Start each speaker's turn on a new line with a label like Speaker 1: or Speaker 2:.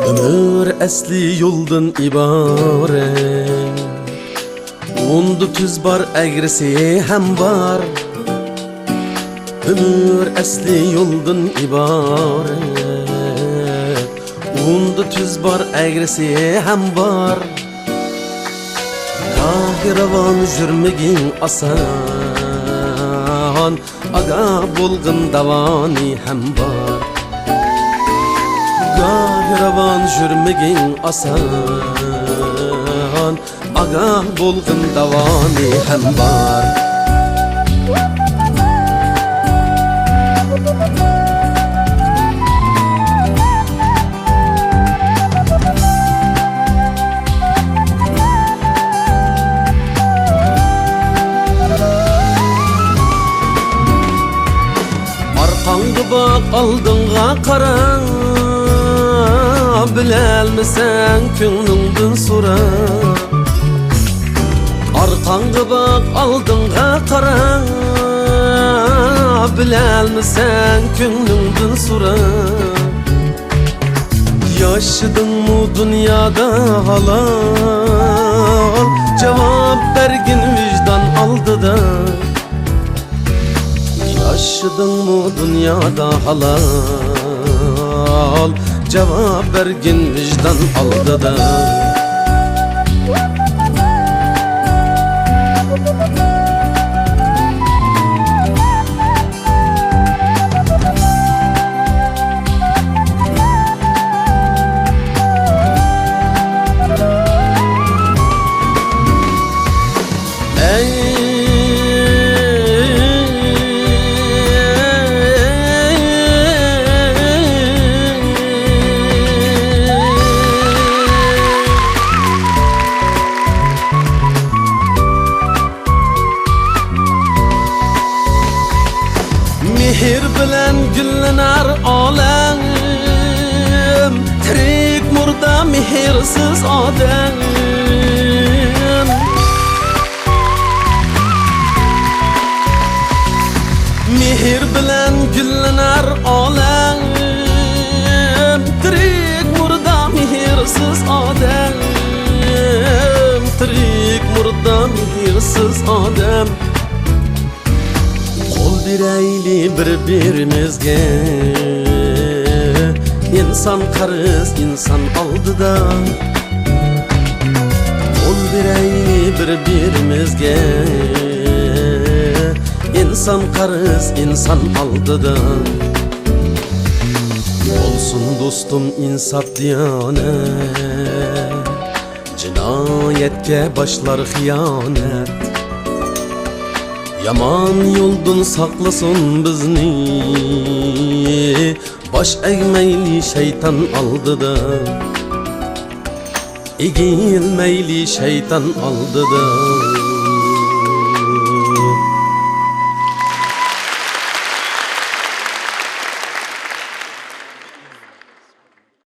Speaker 1: Ömür esli yoldan ibaret, Undu tüz bar egrisi hem var. Ömür esli yoldan ibaret, Undu tüz bar egrisi hem var. Kahravan jürmegin asan, Aga bulgın davani hem var. Kahravan jürmegin asan, Aga bulgın davani hem var. Arqаңғы bak aldыңға qaran, Bilelmisen könlündün sura. Arqаңғы bak aldыңға qaran, Bilelmisen könlündün sura. Yaşadın mı dünyada halal, Cevap bergin vicdan aldı da. Yaşadın mı dünyada halal, Cevap bergin vicdan aldı da. Mehir bilen güllener alem, Tirik murda mehirsiz adem. Mehir bilen güllener alem, Tirik murda mehirsiz adem. Tirik murda mehirsiz adem. Kol bireyli birbirimizge, İnsan karız insan aldı da. Kol bireyli birbirimizge, İnsan karız insan aldı da. Olsun dostum insaf diyanet, Cinayetke başlar hıyanet. Yaman yoldun saklasın bizni, Baş eğmeyli şeytan aldı da. Eğilmeyli şeytan aldı da.